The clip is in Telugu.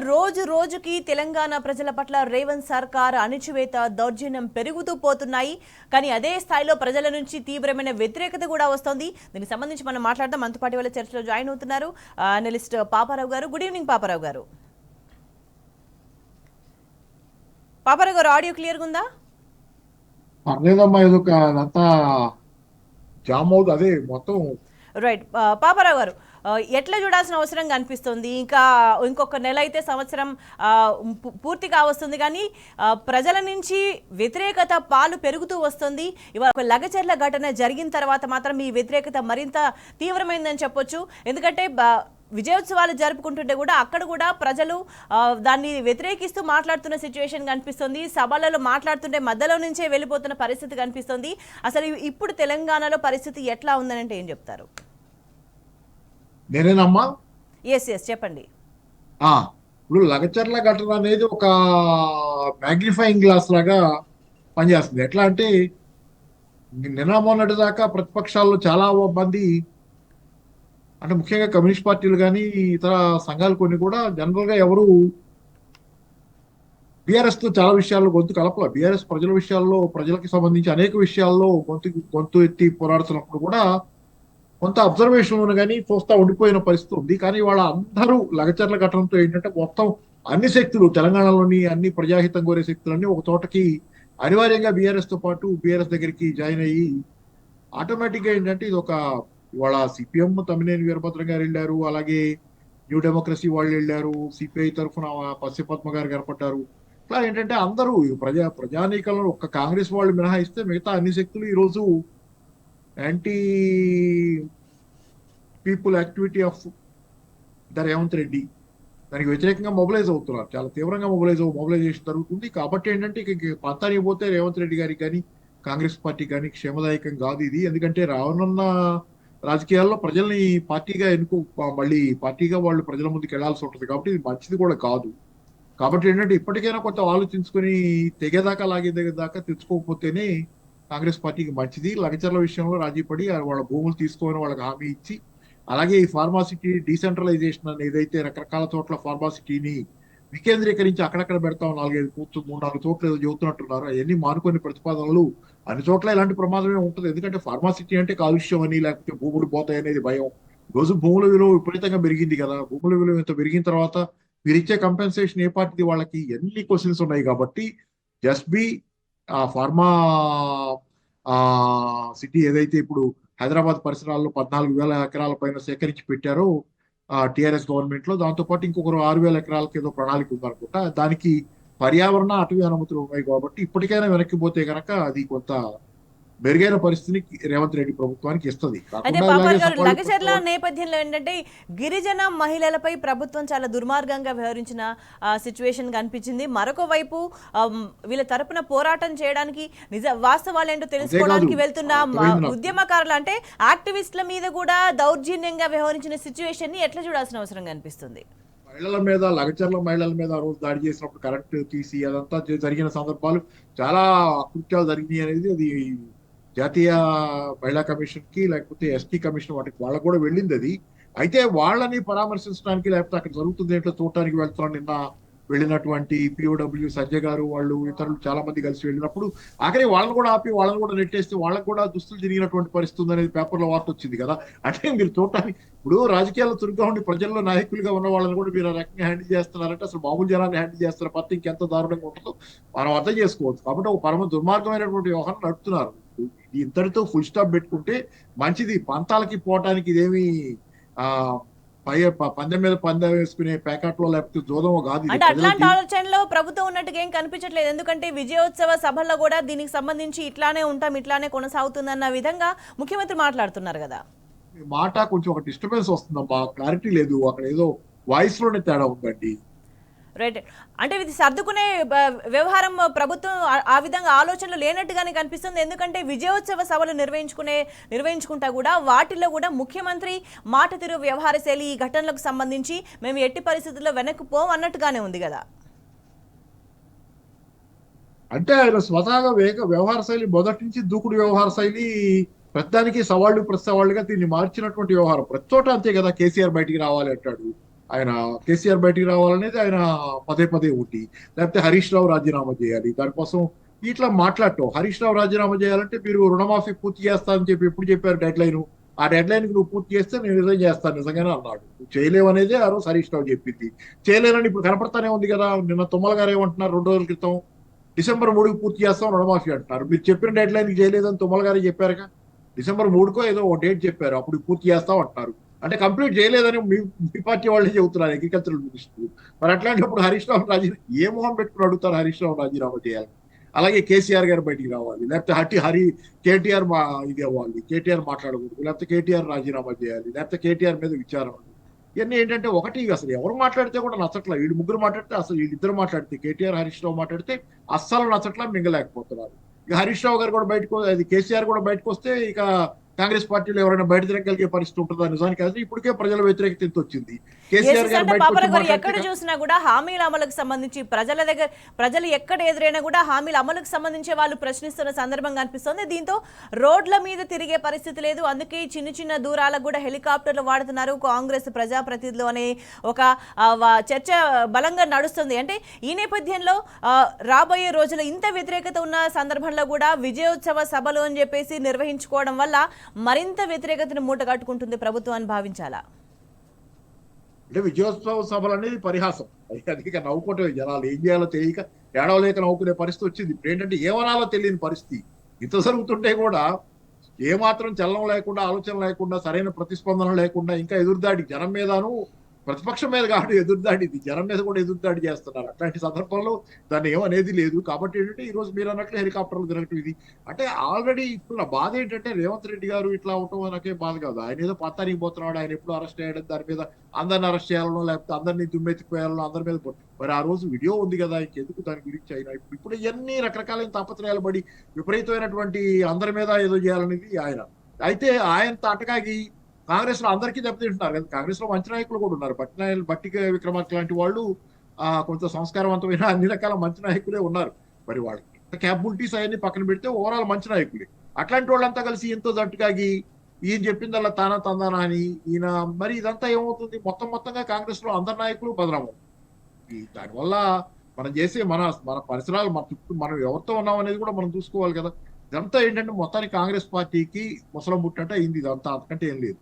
రోజు రోజుకి తెలంగాణ ప్రజల పట్ల రేవంత్ సర్కార్ అణిచివేత దౌర్జన్యం పెరుగుతూ పోతున్నాయి. కానీ అదే స్థాయిలో ప్రజల నుంచి తీవ్రమైన వ్యతిరేకత కూడా వస్తోంది. దీనికి సంబంధించి మనం మాట్లాడదాం. మనతో పాటు వాళ్ళ చర్చలో జాయిన్ అవుతున్నారు అనలిస్ట్ పాపారావు గారు. గుడ్ ఈవినింగ్ పాపారావు గారు. పాపారావు గారు, ఆడియో క్లియర్గా ఉందా? పర్లేదమ్మా, ఏదో అంతా జామ్ అవుతుంది అదే మొత్తం. రైట్. పాపారావు గారు, ఎట్లా చూడాల్సిన అవసరం కనిపిస్తుంది? ఇంకా ఇంకొక నెల అయితే సంవత్సరం పూర్తిగా వస్తుంది, కానీ ప్రజల నుంచి వ్యతిరేకత పాలు పెరుగుతూ వస్తుంది. ఇవాళ ఒక లగచర్ల ఘటన జరిగిన తర్వాత మాత్రం ఈ వ్యతిరేకత మరింత తీవ్రమైందని చెప్పొచ్చు. ఎందుకంటే విజయోత్సవాలు జరుపుకుంటుంటే కూడా అక్కడ కూడా ప్రజలు దాన్ని వ్యతిరేకిస్తూ మాట్లాడుతున్న సిచ్యువేషన్ కనిపిస్తుంది. సభలలో మాట్లాడుతుంటే మధ్యలో నుంచే వెళ్ళిపోతున్న పరిస్థితి కనిపిస్తుంది. అసలు ఇప్పుడు తెలంగాణలో పరిస్థితి ఎట్లా ఉందని అంటే ఏం చెప్తారు? నేనేనమ్మా. ఎస్ చెప్పండి. ఇప్పుడు లగచర్ల ఘటన అనేది ఒక మ్యాగ్నిఫైయింగ్ గ్లాస్ లాగా పనిచేస్తుంది. ఎట్లా అంటే నిన్న మొన్నటి దాకా ప్రతిపక్షాల్లో చాలా మంది, అంటే ముఖ్యంగా కమ్యూనిస్ట్ పార్టీలు కానీ ఇతర సంఘాలు కొన్ని కూడా జనరల్ గా ఎవరు బీఆర్ఎస్ తో చాలా విషయాల్లో గొంతు కలపల. బీఆర్ఎస్ ప్రజల విషయాల్లో, ప్రజలకు సంబంధించి అనేక విషయాల్లో గొంతు ఎత్తి పోరాడుతున్నప్పుడు కూడా కొంత అబ్జర్వేషన్ కానీ చూస్తా ఉండిపోయిన పరిస్థితి ఉంది. కానీ వాళ్ళ అందరూ లగచర్ల ఘటనతో ఏంటంటే మొత్తం అన్ని శక్తులు, తెలంగాణలోని అన్ని ప్రజాహితం కోరే శక్తులన్నీ ఒక చోటకి అనివార్యంగా బీఆర్ఎస్ తో పాటు బీఆర్ఎస్ దగ్గరికి జాయిన్ అయ్యి ఆటోమేటిక్ గా ఏంటంటే ఇది ఒక, ఇవాళ సిపిఎం తమ్మినేని వీరభద్రం గారు వెళ్ళారు, అలాగే న్యూ డెమోక్రసీ వాళ్ళు వెళ్ళారు, సిపిఐ తరఫున పద్మ గారు కనపడ్డారు. ఇట్లా ఏంటంటే అందరూ ప్రజానీకంలో ఒక్క కాంగ్రెస్ వాళ్ళు మినహాయిస్తే మిగతా అన్ని శక్తులు ఈరోజు anti people activity of the Revanth Reddy దానికి వ్యతిరేకంగా మొబిలైజ్ అవుతున్నారు. చాలా తీవ్రంగా మొబిలైజేషన్ జరుగుతుంది. కాబట్టి ఏంటంటే ఇక పంతానికి పోతే రేవంత్ రెడ్డి గారికి కానీ కాంగ్రెస్ పార్టీ కానీ క్షేమదాయకం కాదు ఇది. ఎందుకంటే రానున్న రాజకీయాల్లో ప్రజల్ని పార్టీగా మళ్ళీ పార్టీగా వాళ్ళు ప్రజల ముందుకు వెళ్లాల్సి ఉంటుంది. కాబట్టి ఇది మంచిది కూడా కాదు. కాబట్టి ఏంటంటే ఇప్పటికైనా కొంత ఆలోచించుకొని తెగేదాకా లాగేదాకా తెచ్చుకోకపోతేనే కాంగ్రెస్ పార్టీకి మంచిది. లగచర్ల విషయంలో రాజీ పడి వాళ్ళ భూములు తీసుకోని వాళ్ళకి హామీ ఇచ్చి, అలాగే ఈ ఫార్మాసిటీ డీసెంట్రలైజేషన్ అని ఏదైతే రకరకాల చోట్ల ఫార్మాసిటీని వికేంద్రీకరించి అక్కడక్కడ పెడతాం, 3-4 చోట్ల ఏదో చెబుతున్నట్టున్నారు. అవన్నీ మానుకొని ప్రతిపాదనలు అన్ని చోట్ల ఇలాంటి ప్రమాదమే ఉంటుంది. ఎందుకంటే ఫార్మాసిటీ అంటే కాలుష్యం అని, లేకపోతే భూములు పోతాయి అనేది భయం. రోజు భూముల విలువ విపరీతంగా పెరిగింది కదా. భూముల విలువ ఇంత పెరిగిన తర్వాత మీరు ఇచ్చే కంపెన్సేషన్ ఏ పార్టీది వాళ్ళకి, ఎన్ని క్వశ్చన్స్ ఉన్నాయి. కాబట్టి జస్ట్ బి ఆ ఫార్మా సిటీ ఏదైతే ఇప్పుడు హైదరాబాద్ పరిసరాల్లో 14,000 ఎకరాల పైన సేకరించి పెట్టారో టిఆర్ఎస్ గవర్నమెంట్ లో, దాంతోపాటు ఇంకొకరు 6,000 ఎకరాలకి ఏదో ప్రణాళిక ఉందనుకుంటా. దానికి పర్యావరణ అటవీ అనుమతులు ఉన్నాయి. కాబట్టి ఇప్పటికైనా వెనక్కిపోతే కనుక అది కొంత మెరుగైన పరిస్థితిని రేవంత్ రెడ్డి ప్రభుత్వానికి ఇస్తుంది. అయితే పాపర్ గారు, లగచర్ల నేపథ్యంలో ఏంటంటే గిరిజన మహిళలపై ప్రభుత్వం చాలా దుర్మార్గంగా వ్యవహరించిన సిచ్యువేషన్ కనిపించింది. మరొక వైపు వీళ్ళ తరపున పోరాటం చేయడానికి వాస్తవాలు ఏంటో తెలుసుకోవడానికి వెళ్తున్న ఉద్యమకారులు, అంటే యాక్టివిస్టుల మీద కూడా దౌర్జన్యంగా వ్యవహరించిన సిచ్యువేషన్ ని ఎట్లా చూడాల్సిన అవసరం కనిపిస్తుంది? మహిళల మీద, లగచర్ల మహిళల మీద ఆ రోజు దాడి చేసినప్పుడు కరెంట్ తీసి అదంతా జరిగిన సందర్భాలు, చాలా అకృత్యాలు జరిగినాయి అనేది అది జాతీయ మహిళా కమిషన్ కి లేకపోతే ఎస్టీ కమిషన్ వాటికి వాళ్ళకు కూడా వెళ్ళింది అది. అయితే వాళ్ళని పరామర్శించడానికి లేకపోతే అక్కడ జరుగుతుంది ఏంటో చూడటానికి వెళ్తున్నాను. నిన్న వెళ్ళినటువంటి పిఓడబ్ల్యూ సంజయ్ గారు వాళ్ళు ఇతరులు చాలా మంది కలిసి వెళ్ళినప్పుడు ఆఖరి వాళ్ళని కూడా ఆపి వాళ్ళని కూడా నెట్టేస్తే వాళ్ళకు కూడా దుస్తులు తిరిగినటువంటి పరిస్థితి ఉందనేది పేపర్లో వార్త వచ్చింది కదా. అంటే మీరు చూడటానికి ఇప్పుడు రాజకీయాల్లో చురుగ్గా ఉండి ప్రజల్లో నాయకులుగా ఉన్న వాళ్ళని కూడా మీరు ఆ రకంగా హ్యాండిల్ చేస్తున్నారంటే అసలు మామూలు జనాన్ని హ్యాండిల్ చేస్తున్న పద్ధతి ఇంకెంత దారుణంగా ఉంటుందో మనం అర్థం చేసుకోవచ్చు. కాబట్టి ఒక పరమ దుర్మార్గమైనటువంటి వ్యవహారం నడుపుతున్నారు. ఇంతటితో ఫుల్ స్టాప్ పెట్టుకుంటే మంచిది. పంతాలకి పోవటానికి ఇదేమి పందెం మీద పందెం వేసుకునే ప్యాకెట్ లో లేకపోతే జోదమో కాదు. అంటే అట్లాంటి ఆలోచనలో ప్రభుత్వం ఉన్నట్టుగా ఏం కనిపించట్లేదు. ఎందుకంటే విజయోత్సవ సభల్లో కూడా దీనికి సంబంధించి ఇట్లానే ఉంటాం, ఇట్లానే కొనసాగుతుందన్న విధంగా ముఖ్యమంత్రి మాట్లాడుతున్నారు కదా. మాట కొంచెం ఒక డిస్టర్బెన్స్ వస్తుందమ్మా, క్లారిటీ లేదు. అక్కడ ఏదో వాయిస్ లోనే తేడా ఉందండి. రైట్. అంటే ఇది సర్దుకునే వ్యవహారం ప్రభుత్వం ఆ విధంగా ఆలోచనలు లేనట్టుగానే కనిపిస్తుంది. ఎందుకంటే విజయోత్సవ సభలు నిర్వహించుకుంటా కూడా వాటిల్లో కూడా ముఖ్యమంత్రి మాట తీరు, వ్యవహార శైలి ఈ ఘటనలకు సంబంధించి మేము ఎట్టి పరిస్థితుల్లో వెనక్కి పోం అన్నట్టుగానే ఉంది కదా. అంటే ఆయన స్వతహాగా వ్యవహార శైలి మొదటి నుంచి దూకుడు వ్యవహార శైలి, ప్రతిదానికి సవాళ్లు ప్రతిసవాళ్లుగా దీన్ని మార్చినటువంటి వ్యవహారం. ప్రతి చోట అంతే కదా. కేసీఆర్ బయటికి రావాలి అంటాడు, ఆయన కేసీఆర్ బయటికి రావాలనేది ఆయన పదే పదే ఒకటి. లేకపోతే హరీష్ రావు రాజీనామా చేయాలి. దానికోసం ఇట్లా మాట్లాడటం. హరీష్ రావు రాజీనామా చేయాలంటే మీరు రుణమాఫీ పూర్తి చేస్తానని చెప్పి ఎప్పుడు చెప్పారు డెడ్ లైన్? ఆ డెడ్ లైన్ నువ్వు పూర్తి చేస్తే నేను రిజైన్ చేస్తాను నిజంగానే అన్నాడు. నువ్వు చేయలేవు అనేది ఆ రోజు హరీష్ రావు చెప్పింది. చేయలేనని ఇప్పుడు కనపడతానే ఉంది కదా. నిన్న తుమ్మల గారు ఏమంటున్నారు 2 రోజుల క్రితం, డిసెంబర్ 3కి పూర్తి చేస్తాం రుణమాఫీ అంటున్నారు. మీరు చెప్పిన డెడ్ లైన్కి చేయలేదని తుమ్మల గారు చెప్పారుగా. డిసెంబర్ 3కో ఏదో ఒక డేట్ చెప్పారు, అప్పుడు పూర్తి చేస్తాం అంటున్నారు. అంటే కంప్లీట్ చేయలేదని మీ పార్టీ వాళ్ళే చెబుతున్నారు, అగ్రికల్చరల్ మినిస్టర్. మరి అట్లాంటప్పుడు హరీష్ రావు రాజీనామా ఏ మొహం పెట్టుకుని అడుగుతారు హరీష్ రావు రాజీనామా చేయాలి? అలాగే కేసీఆర్ గారు బయటికి రావాలి, లేకపోతే కేటీఆర్ ఇది అవ్వాలి, కేటీఆర్ మాట్లాడకూడదు, లేకపోతే కేటీఆర్ రాజీనామా చేయాలి, లేకపోతే కేటీఆర్ మీద విచారణ. ఇవన్నీ ఏంటంటే ఒకటి అసలు ఎవరు మాట్లాడితే కూడా నచ్చట్లా. వీళ్ళు ముగ్గురు మాట్లాడితే, అసలు వీళ్ళిద్దరు మాట్లాడితే, కేటీఆర్ హరీష్ రావు మాట్లాడితే అస్సలు నచ్చట్లా, మింగలేకపోతున్నారు. ఇక హరీష్ రావు గారు కూడా బయటకు, అది కేసీఆర్ కూడా బయటకు వస్తే ఇక కాంగ్రెస్ పార్టీలో ఎవరైనా బయట తిరగలిగే పరిస్థితి ఉంటుందా? నిజానికి అది ఇప్పటికే ప్రజల వ్యతిరేకత ఎంత వచ్చింది. కేసీఆర్ గారు బయటకు వచ్చి ఎక్కడ మాట్లాడితే చూసినా కూడా హామీల అమలుకు సంబంధించి ప్రజలు ఎక్కడ ఎదురైనా కూడా హామీల అమలుకు సంబంధించి వాళ్ళు ప్రశ్నిస్తున్న సందర్భం కనిపిస్తుంది. దీంతో రోడ్ల మీద తిరిగే పరిస్థితి లేదు. అందుకే చిన్న చిన్న దూరాలకు కూడా హెలికాప్టర్లు వాడుతున్నారు కాంగ్రెస్ ప్రజాప్రతినిధులు అనే ఒక చర్చ బలంగా నడుస్తుంది. అంటే ఈ నేపథ్యంలో రాబోయే రోజుల్లో ఇంత వ్యతిరేకత ఉన్న సందర్భంలో కూడా విజయోత్సవ సభలు అని చెప్పేసి నిర్వహించుకోవడం వల్ల మరింత వ్యతిరేకతను మూట కట్టుకుంటుంది ప్రభుత్వం అని భావించాలా? అంటే విజయోత్సవ సభలు అనేది పరిహాసం. అది ఇక నవ్వుకోవటమే. జనాలు ఏం చేయాలో తెలియక ఏడవలేక నవ్వుకునే పరిస్థితి వచ్చింది. ఇప్పుడు ఏంటంటే ఏమనాలో తెలియని పరిస్థితి. ఇంత జరుగుతుంటే కూడా ఏమాత్రం చలనం లేకుండా, ఆలోచన లేకుండా, సరైన ప్రతిస్పందన లేకుండా ఇంకా ఎదురుదాడి జనం మీదను, ప్రతిపక్షం మీద కాదు ఎదురుదాడి, ఇది జనం మీద కూడా ఎదురుదాడి చేస్తున్నారు. అట్లాంటి సందర్భంలో దాన్ని ఏమనేది లేదు. కాబట్టి ఏంటంటే ఈ రోజు మీరు అన్నట్లు హెలికాప్టర్లు తిరగటం ఇది అంటే ఆల్రెడీ ఇప్పుడు నా బాధ ఏంటంటే రేవంత్ రెడ్డి గారు ఇట్లా అవటం నాకే బాధ కాదు. ఆయన ఏదో పత్తానికి పోతున్నాడు, ఆయన ఎప్పుడు అరెస్ట్ అయ్యాడు, దాని మీద అందరిని అరెస్ట్ చేయాలనో లేకపోతే అందరినీ దుమ్మెత్తిపోయాలనో అందరి మీద మరి ఆ రోజు వీడియో ఉంది కదా, ఇంకెందుకు దాని గురించి అయినా ఇప్పుడు ఇవన్నీ రకరకాలైన తాపత్రయాలు పడి విపరీతమైనటువంటి అందరి మీద ఏదో చేయాలనేది ఆయన. అయితే ఆయన తాటకాగి కాంగ్రెస్ లో అందరికీ దెబ్బతింటున్నారు కదా. కాంగ్రెస్ లో మంచి నాయకులు కూడా ఉన్నారు. బట్టి విక్రమార్క లాంటి వాళ్ళు కొంత సంస్కారవంతమైన అన్ని రకాల మంచి నాయకులే ఉన్నారు. మరి వాళ్ళకి క్యాపబిలిటీస్ అవన్నీ పక్కన పెడితే ఓవరాల్ మంచి నాయకులే. అట్లాంటి వాళ్ళంతా కలిసి ఎంతో జట్టుకాగి ఈయన చెప్పిందల్లా తానా తందానా అని ఈయన, మరి ఇదంతా ఏమవుతుంది, మొత్తంగా కాంగ్రెస్ లో అందరి నాయకులు బదనామం. దానివల్ల మనం చేసే మన మన పరిసరాలు, మన చుట్టూ మనం ఎవరితో ఉన్నాం అనేది కూడా మనం చూసుకోవాలి కదా. ఇదంతా ఏంటంటే మొత్తానికి కాంగ్రెస్ పార్టీకి ముసలం పుట్టినట్టు అయింది. ఇదంతా అంతకంటే ఏం లేదు.